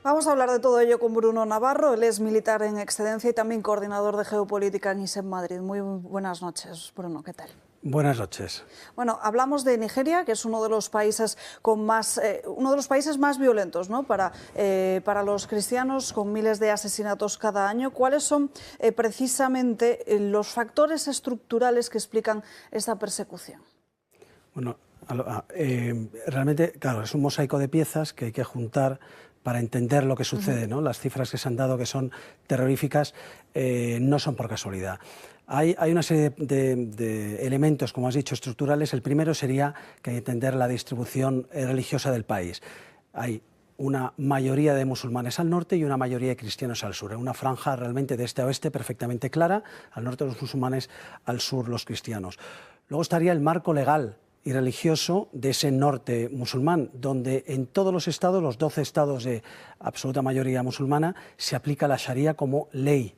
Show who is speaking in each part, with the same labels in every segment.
Speaker 1: Vamos a hablar de todo ello con Bruno Navarro. Él es militar en excedencia y también coordinador de geopolítica en ISEP Madrid. Muy buenas noches, Bruno. ¿Qué tal?
Speaker 2: Buenas noches.
Speaker 1: Bueno, hablamos de Nigeria, que es uno de los países más violentos, ¿no? para los cristianos, con miles de asesinatos cada año. ¿Cuáles son precisamente los factores estructurales que explican esta persecución?
Speaker 2: Bueno, realmente, claro, es un mosaico de piezas que hay que juntar para entender lo que sucede, ¿no? Las cifras que se han dado, que son terroríficas, no son por casualidad. Hay una serie de elementos, como has dicho, estructurales. El primero sería que hay que entender la distribución religiosa del país. Hay una mayoría de musulmanes al norte y una mayoría de cristianos al sur. Una franja realmente de este a oeste perfectamente clara, al norte los musulmanes, al sur los cristianos. Luego estaría el marco legal y religioso de ese norte musulmán, donde en todos los estados, los 12 estados de absoluta mayoría musulmana, se aplica la Sharia como ley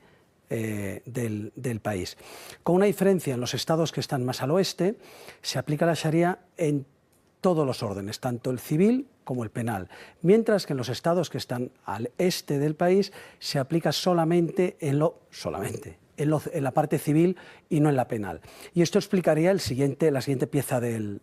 Speaker 2: del país. Con una diferencia: en los estados que están más al oeste, se aplica la Sharia en todos los órdenes, tanto el civil como el penal, mientras que en los estados que están al este del país se aplica solamente en la parte civil y no en la penal. Y esto explicaría la siguiente pieza del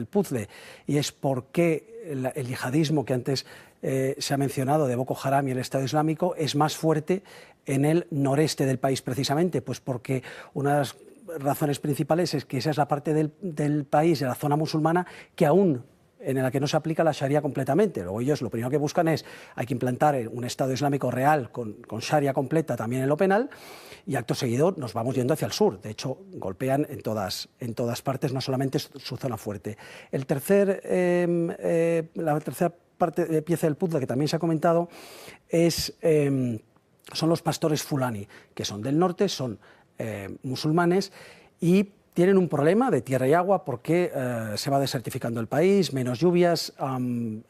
Speaker 2: puzzle, y es por qué el yihadismo que antes se ha mencionado de Boko Haram y el Estado Islámico es más fuerte en el noreste del país precisamente, pues porque una de las razones principales es que esa es la parte del país, de la zona musulmana, que aún en la que no se aplica la Sharia completamente. Luego ellos lo primero que buscan es, hay que implantar un Estado Islámico real con Sharia completa también en lo penal, y acto seguido nos vamos yendo hacia el sur. De hecho, golpean en todas partes, no solamente su zona fuerte. La tercera pieza del puzzle, que también se ha comentado, son los pastores fulani, que son del norte, son musulmanes y tienen un problema de tierra y agua porque se va desertificando el país, menos lluvias, el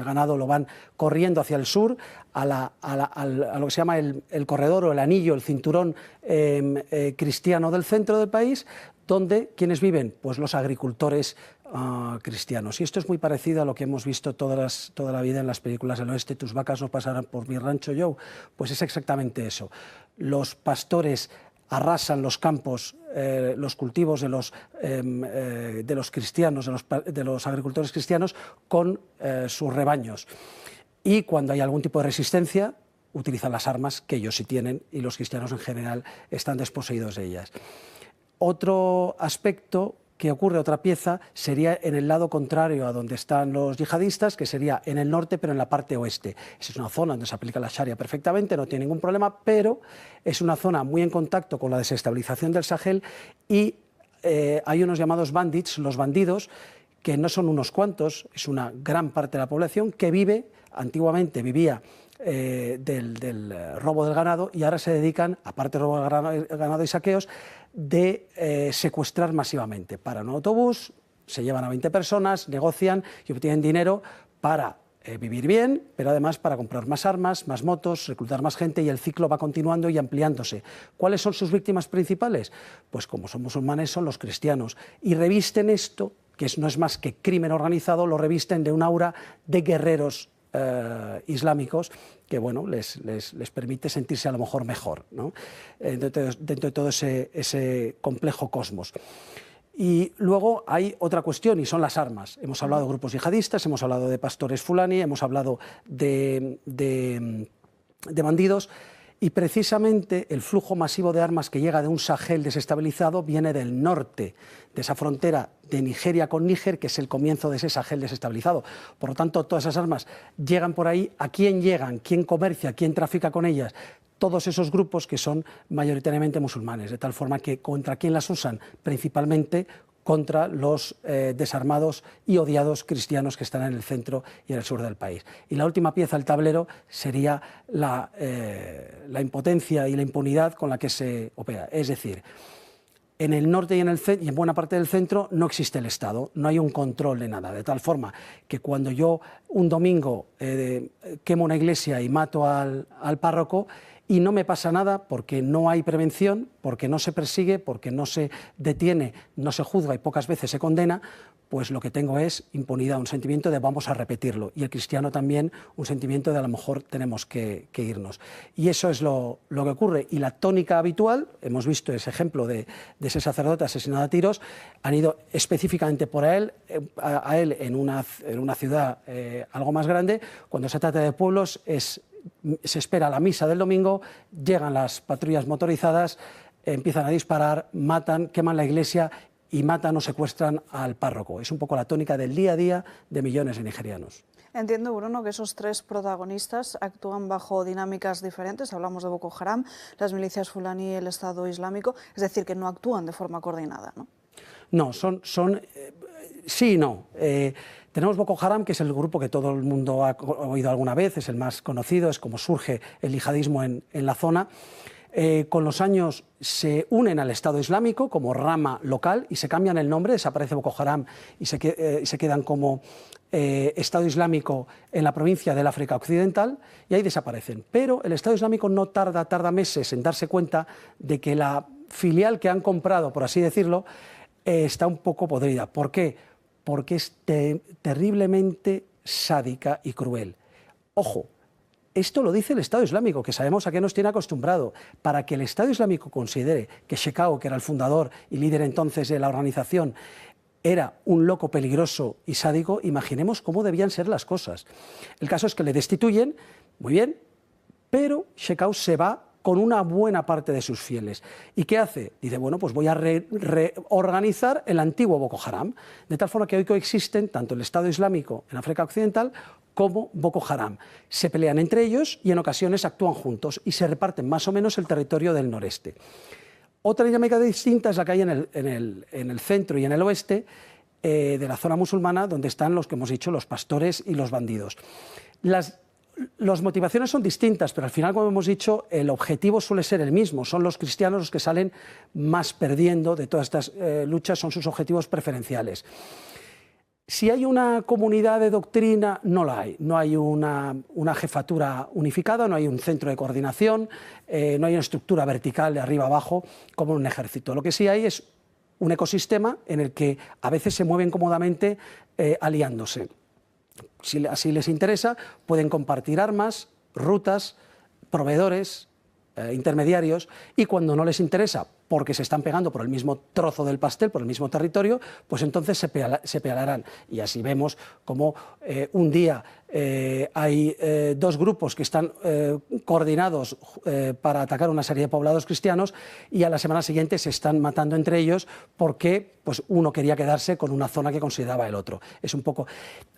Speaker 2: ganado lo van corriendo hacia el sur, a lo que se llama el corredor o el anillo, el cinturón cristiano del centro del país, donde ¿quiénes viven? Pues los agricultores cristianos. Y esto es muy parecido a lo que hemos visto toda la vida en las películas del oeste: tus vacas no pasarán por mi rancho, Joe. Pues es exactamente eso. Los pastores arrasan los campos, los cultivos de los cristianos, de los agricultores cristianos, con sus rebaños. Y cuando hay algún tipo de resistencia, utilizan las armas que ellos sí tienen, y los cristianos en general están desposeídos de ellas. Otro aspecto que ocurre, otra pieza, sería en el lado contrario a donde están los yihadistas, que sería en el norte, pero en la parte oeste. Esa es una zona donde se aplica la Sharia perfectamente, no tiene ningún problema, pero es una zona muy en contacto con la desestabilización del Sahel, y hay unos llamados bandits, los bandidos, que no son unos cuantos, es una gran parte de la población que antiguamente vivía del robo del ganado, y ahora se dedican, aparte de robo del ganado y saqueos, de secuestrar masivamente. Paran un autobús, se llevan a 20 personas, negocian y obtienen dinero para vivir bien, pero además para comprar más armas, más motos, reclutar más gente, y el ciclo va continuando y ampliándose. ¿Cuáles son sus víctimas principales? Pues como son musulmanes, son los cristianos, y revisten esto, que no es más que crimen organizado, lo revisten de un aura de guerreros islámicos que, bueno, les permite sentirse a lo mejor mejor, ¿no? dentro de todo ese complejo cosmos. Y luego hay otra cuestión, y son las armas. Hemos hablado de grupos yihadistas, hemos hablado de pastores fulani, hemos hablado de bandidos, y precisamente el flujo masivo de armas que llega de un Sahel desestabilizado viene del norte, de esa frontera de Nigeria con Níger, que es el comienzo de ese Sahel desestabilizado. Por lo tanto, todas esas armas llegan por ahí. ¿A quién llegan? ¿Quién comercia? ¿Quién trafica con ellas? Todos esos grupos que son mayoritariamente musulmanes, de tal forma que ¿contra quién las usan? Principalmente contra los desarmados y odiados cristianos que están en el centro y en el sur del país. Y la última pieza del tablero sería la impotencia y la impunidad con la que se opera. Es decir, en el norte y en buena parte del centro no existe el Estado, no hay un control de nada, de tal forma que cuando yo un domingo quemo una iglesia y mato al párroco, y no me pasa nada porque no hay prevención, porque no se persigue, porque no se detiene, no se juzga y pocas veces se condena, pues lo que tengo es impunidad, un sentimiento de vamos a repetirlo. Y el cristiano también un sentimiento de a lo mejor tenemos que irnos. Y eso es lo que ocurre. Y la tónica habitual, hemos visto ese ejemplo de ese sacerdote asesinado a tiros, han ido específicamente por a él en una ciudad algo más grande. Cuando se trata de pueblos se espera la misa del domingo, llegan las patrullas motorizadas, empiezan a disparar, matan, queman la iglesia y matan o secuestran al párroco. Es un poco la tónica del día a día de millones de nigerianos.
Speaker 1: Entiendo, Bruno, que esos tres protagonistas actúan bajo dinámicas diferentes. Hablamos de Boko Haram, las milicias fulani y el Estado Islámico. Es decir, que no actúan de forma coordinada, ¿no?
Speaker 2: No, sí y no. Tenemos Boko Haram, que es el grupo que todo el mundo ha oído alguna vez, es el más conocido, es como surge el yihadismo en la zona. Con los años se unen al Estado Islámico como rama local y se cambian el nombre, desaparece Boko Haram y se quedan como Estado Islámico en la provincia del África Occidental y ahí desaparecen. Pero el Estado Islámico no tarda meses en darse cuenta de que la filial que han comprado, por así decirlo, está un poco podrida. ¿Por qué? Porque es terriblemente sádica y cruel. Ojo, esto lo dice el Estado Islámico, que sabemos a qué nos tiene acostumbrado. Para que el Estado Islámico considere que Shekau, que era el fundador y líder entonces de la organización, era un loco peligroso y sádico, imaginemos cómo debían ser las cosas. El caso es que le destituyen, muy bien, pero Shekau se va con una buena parte de sus fieles. ¿Y qué hace? Dice, bueno, pues voy a reorganizar el antiguo Boko Haram, de tal forma que hoy coexisten tanto el Estado Islámico en África Occidental como Boko Haram. Se pelean entre ellos y en ocasiones actúan juntos y se reparten más o menos el territorio del noreste. Otra dinámica distinta es la que hay en el centro y en el oeste de la zona musulmana, donde están los que hemos dicho, los pastores y los bandidos. Las motivaciones son distintas, pero al final, como hemos dicho, el objetivo suele ser el mismo. Son los cristianos los que salen más perdiendo de todas estas luchas, son sus objetivos preferenciales. Si hay una comunidad de doctrina, no la hay. No hay una jefatura unificada, no hay un centro de coordinación, no hay una estructura vertical de arriba abajo como en un ejército. Lo que sí hay es un ecosistema en el que a veces se mueven cómodamente aliándose. Si así les interesa, pueden compartir armas, rutas, proveedores, intermediarios, y cuando no les interesa, porque se están pegando por el mismo trozo del pastel, por el mismo territorio, pues entonces se pelearán. Y así vemos como un día hay dos grupos que están coordinados para atacar una serie de poblados cristianos y a la semana siguiente se están matando entre ellos porque pues, uno quería quedarse con una zona que consideraba el otro. Es un poco...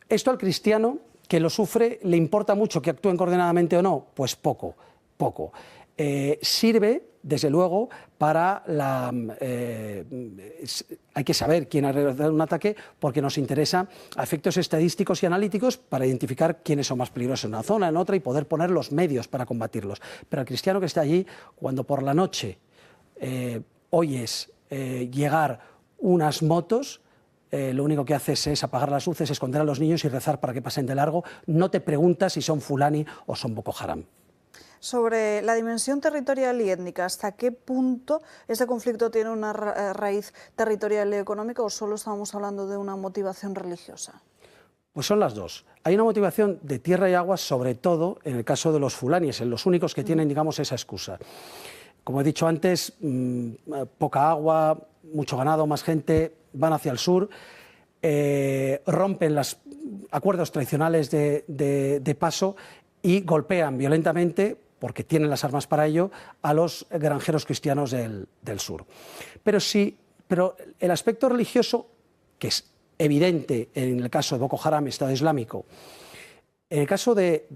Speaker 2: Esto al cristiano que lo sufre, ¿le importa mucho que actúen coordinadamente o no? Pues poco. Sirve, desde luego, para la... hay que saber quién ha realizado un ataque porque nos interesa a efectos estadísticos y analíticos para identificar quiénes son más peligrosos en una zona, en otra y poder poner los medios para combatirlos. Pero el cristiano que está allí, cuando por la noche oyes llegar unas motos, lo único que haces es apagar las luces, esconder a los niños y rezar para que pasen de largo. No te preguntas si son fulani o son Boko Haram.
Speaker 1: Sobre la dimensión territorial y étnica, ¿hasta qué punto este conflicto tiene una raíz territorial y económica o solo estamos hablando de una motivación religiosa?
Speaker 2: Pues son las dos. Hay una motivación de tierra y agua, sobre todo en el caso de los fulaníes, en los únicos que tienen, digamos, esa excusa. Como he dicho antes, poca agua, mucho ganado, más gente, van hacia el sur, rompen los acuerdos tradicionales de paso y golpean violentamente, porque tienen las armas para ello, a los granjeros cristianos del sur. Pero el aspecto religioso, que es evidente en el caso de Boko Haram, Estado Islámico, en el caso de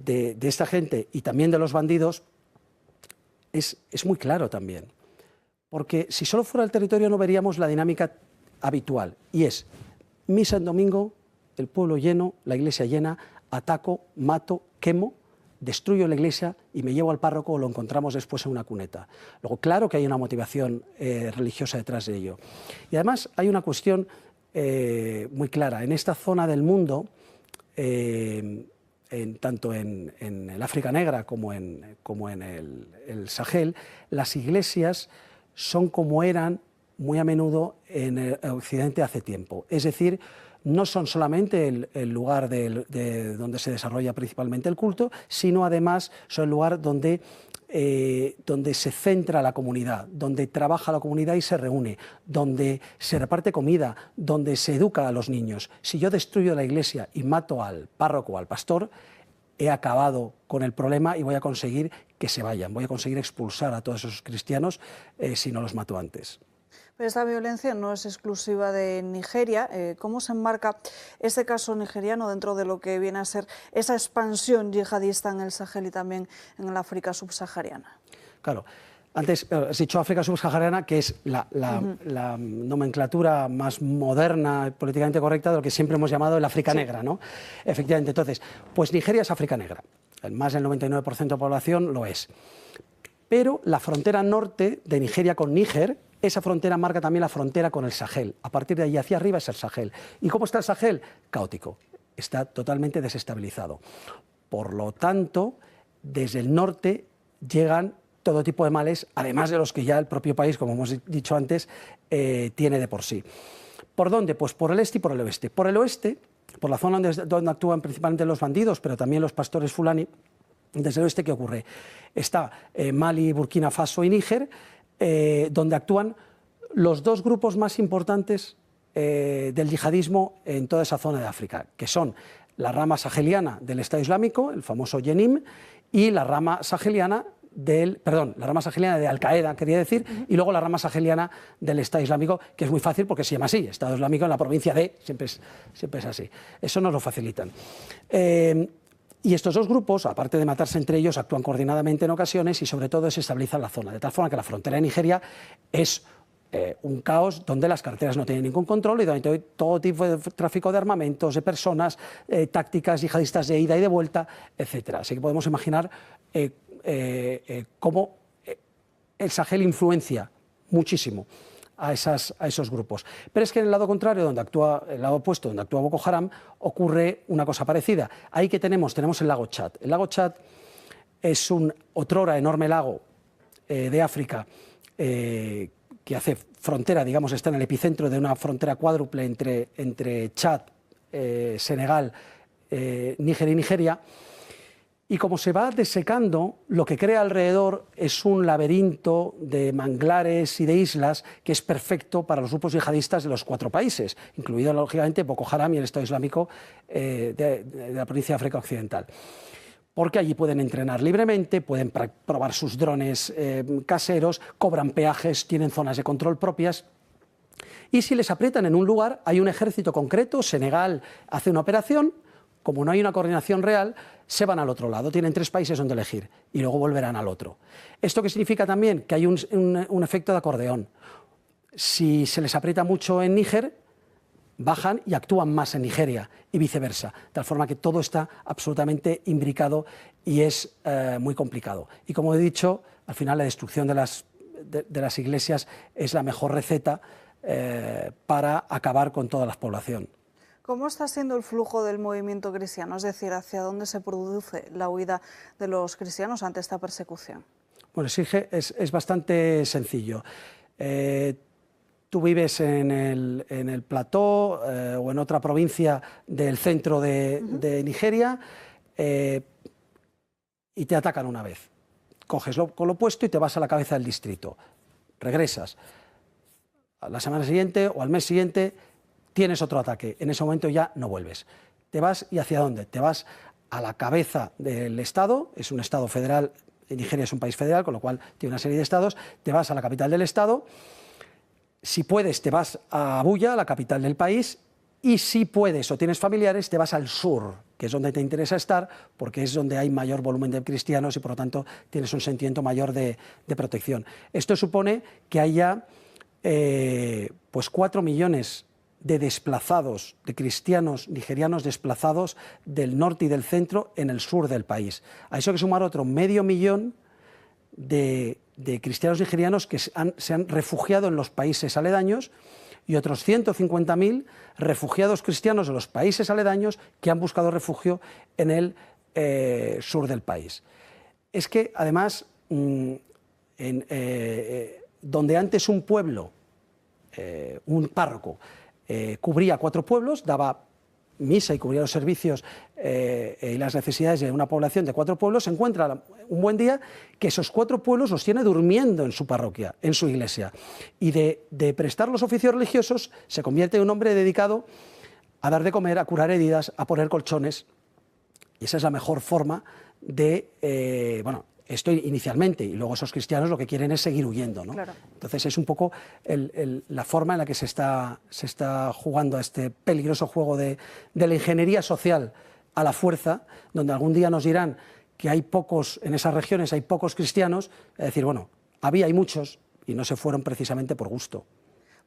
Speaker 2: esta gente y también de los bandidos, es muy claro también. Porque si solo fuera el territorio no veríamos la dinámica habitual, y es misa en domingo, el pueblo lleno, la iglesia llena, ataco, mato, quemo, destruyo la iglesia y me llevo al párroco o lo encontramos después en una cuneta. Luego, claro que hay una motivación religiosa detrás de ello. Y además hay una cuestión muy clara. En esta zona del mundo, tanto en el África Negra como en el Sahel, las iglesias son como eran muy a menudo en el Occidente hace tiempo. Es decir, no son solamente el lugar de donde se desarrolla principalmente el culto, sino además son el lugar donde se centra la comunidad, donde trabaja la comunidad y se reúne, donde se reparte comida, donde se educa a los niños. Si yo destruyo la iglesia y mato al párroco o al pastor, he acabado con el problema y voy a conseguir que se vayan, voy a conseguir expulsar a todos esos cristianos si no los mato antes.
Speaker 1: Pero esta violencia no es exclusiva de Nigeria. ¿Cómo se enmarca este caso nigeriano dentro de lo que viene a ser esa expansión yihadista en el Sahel y también en el África subsahariana?
Speaker 2: Claro, antes has dicho África subsahariana, que es la nomenclatura más moderna y políticamente correcta de lo que siempre hemos llamado el África Negra, ¿no? Efectivamente, entonces, pues Nigeria es África Negra. Más del 99% de población lo es. Pero la frontera norte de Nigeria con Níger, esa frontera marca también la frontera con el Sahel. A partir de ahí hacia arriba es el Sahel. ¿Y cómo está el Sahel? Caótico. Está totalmente desestabilizado. Por lo tanto, desde el norte llegan todo tipo de males, además de los que ya el propio país, como hemos dicho antes, tiene de por sí. ¿Por dónde? Pues por el este y por el oeste. Por el oeste, por la zona donde actúan principalmente los bandidos, pero también los pastores fulani. Desde el oeste, ¿qué ocurre? Está Mali, Burkina Faso y Níger, donde actúan los dos grupos más importantes del yihadismo en toda esa zona de África, que son la rama saheliana del Estado Islámico, el famoso Jenim, y la rama saheliana la rama saheliana de Al-Qaeda, quería decir, y luego la rama saheliana del Estado Islámico, que es muy fácil porque se llama así, Estado Islámico en la provincia de, siempre es así. Eso nos lo facilitan. Y estos dos grupos, aparte de matarse entre ellos, actúan coordinadamente en ocasiones y sobre todo desestabilizan la zona, de tal forma que la frontera de Nigeria es un caos donde las carreteras no tienen ningún control y donde hay todo tipo de tráfico de armamentos, de personas, tácticas yihadistas de ida y de vuelta, etc. Así que podemos imaginar cómo el Sahel influencia muchísimo a esos grupos. Pero es que en el lado contrario, el lado opuesto, donde actúa Boko Haram, ocurre una cosa parecida. Ahí que tenemos el lago Chad. El lago Chad es un otrora enorme lago de África que hace frontera, digamos, está en el epicentro de una frontera cuádruple entre Chad, Senegal, Níger y Nigeria. Y como se va desecando, lo que crea alrededor es un laberinto de manglares y de islas que es perfecto para los grupos yihadistas de los 4 países, incluido, lógicamente, Boko Haram y el Estado Islámico de la provincia de África Occidental. Porque allí pueden entrenar libremente, pueden probar sus drones caseros, cobran peajes, tienen zonas de control propias. Y si les aprietan en un lugar, hay un ejército concreto, Senegal hace una operación. Como no hay una coordinación real, se van al otro lado, tienen 3 países donde elegir y luego volverán al otro. ¿Esto qué significa también? Que hay un efecto de acordeón. Si se les aprieta mucho en Níger, bajan y actúan más en Nigeria y viceversa, de tal forma que todo está absolutamente imbricado y es muy complicado. Y como he dicho, al final la destrucción de las iglesias es la mejor receta para acabar con toda la población.
Speaker 1: ¿Cómo está siendo el flujo del movimiento cristiano? Es decir, ¿hacia dónde se produce la huida de los cristianos ante esta persecución?
Speaker 2: Bueno, es bastante sencillo. Tú vives en el plató o en otra provincia del centro de Nigeria y te atacan una vez. Coges con lo opuesto y te vas a la cabeza del distrito. Regresas. A la semana siguiente o al mes siguiente tienes otro ataque, en ese momento ya no vuelves. ¿Te vas y hacia dónde? Te vas a la cabeza del Estado, es un Estado federal, Nigeria es un país federal, con lo cual tiene una serie de estados, te vas a la capital del Estado, si puedes te vas a Abuya, la capital del país, y si puedes o tienes familiares te vas al sur, que es donde te interesa estar, porque es donde hay mayor volumen de cristianos y por lo tanto tienes un sentimiento mayor de protección. Esto supone que haya pues 4 millones de desplazados, de cristianos nigerianos desplazados del norte y del centro en el sur del país. A eso hay que sumar otro medio millón de cristianos nigerianos que se han refugiado en los países aledaños y otros 150.000 refugiados cristianos de los países aledaños que han buscado refugio en el sur del país. Es que, además, donde antes un pueblo, un párroco, cubría 4 pueblos, daba misa y cubría los servicios y las necesidades de una población de 4 pueblos, se encuentra un buen día que esos 4 pueblos los tiene durmiendo en su parroquia, en su iglesia. Y de prestar los oficios religiosos se convierte en un hombre dedicado a dar de comer, a curar heridas, a poner colchones. Y esa es la mejor forma de, bueno, esto inicialmente, y luego esos cristianos lo que quieren es seguir huyendo, ¿no?
Speaker 1: Claro.
Speaker 2: Entonces es un poco la forma en la que se está jugando a este peligroso juego de la ingeniería social a la fuerza, donde algún día nos dirán que hay pocos, en esas regiones hay pocos cristianos, es decir, bueno, hay muchos y no se fueron precisamente por gusto.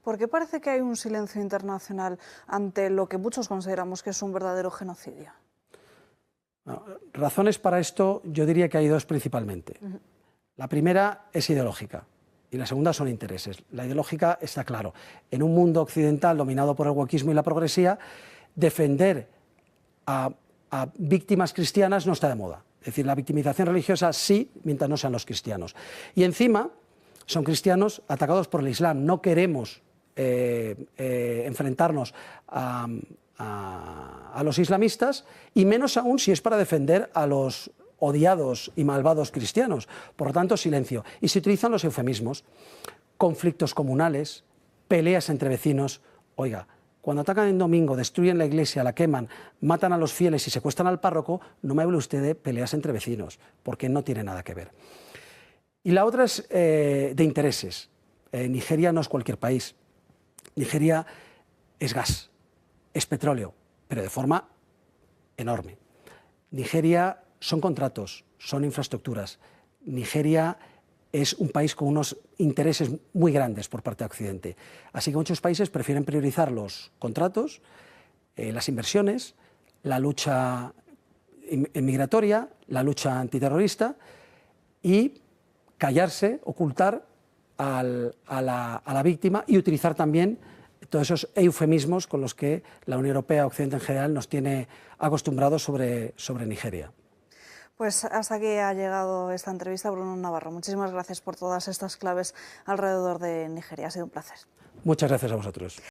Speaker 1: ¿Por qué parece que hay un silencio internacional ante lo que muchos consideramos que es un verdadero genocidio?
Speaker 2: Razones para esto yo diría que hay 2 principalmente. La primera es ideológica y la segunda son intereses. La ideológica está claro. En un mundo occidental dominado por el wokismo y la progresía, defender a víctimas cristianas no está de moda. Es decir, la victimización religiosa sí, mientras no sean los cristianos. Y encima son cristianos atacados por el Islam. No queremos enfrentarnos a los islamistas, y menos aún si es para defender a los odiados y malvados cristianos. Por lo tanto, silencio. Y se utilizan los eufemismos, conflictos comunales, peleas entre vecinos. Oiga, cuando atacan en domingo, destruyen la iglesia, la queman, matan a los fieles y secuestran al párroco, no me hable usted de peleas entre vecinos, porque no tiene nada que ver. Y la otra es de intereses. Nigeria no es cualquier país. Nigeria es gas, es petróleo, pero de forma enorme. Nigeria son contratos, son infraestructuras. Nigeria es un país con unos intereses muy grandes por parte de Occidente. Así que muchos países prefieren priorizar los contratos, las inversiones, la lucha migratoria, la lucha antiterrorista, y callarse, ocultar a la víctima, y utilizar también todos esos eufemismos con los que la Unión Europea, Occidente en general, nos tiene acostumbrados sobre Nigeria.
Speaker 1: Pues hasta aquí ha llegado esta entrevista, Bruno Navarro. Muchísimas gracias por todas estas claves alrededor de Nigeria. Ha sido un placer.
Speaker 2: Muchas gracias a vosotros.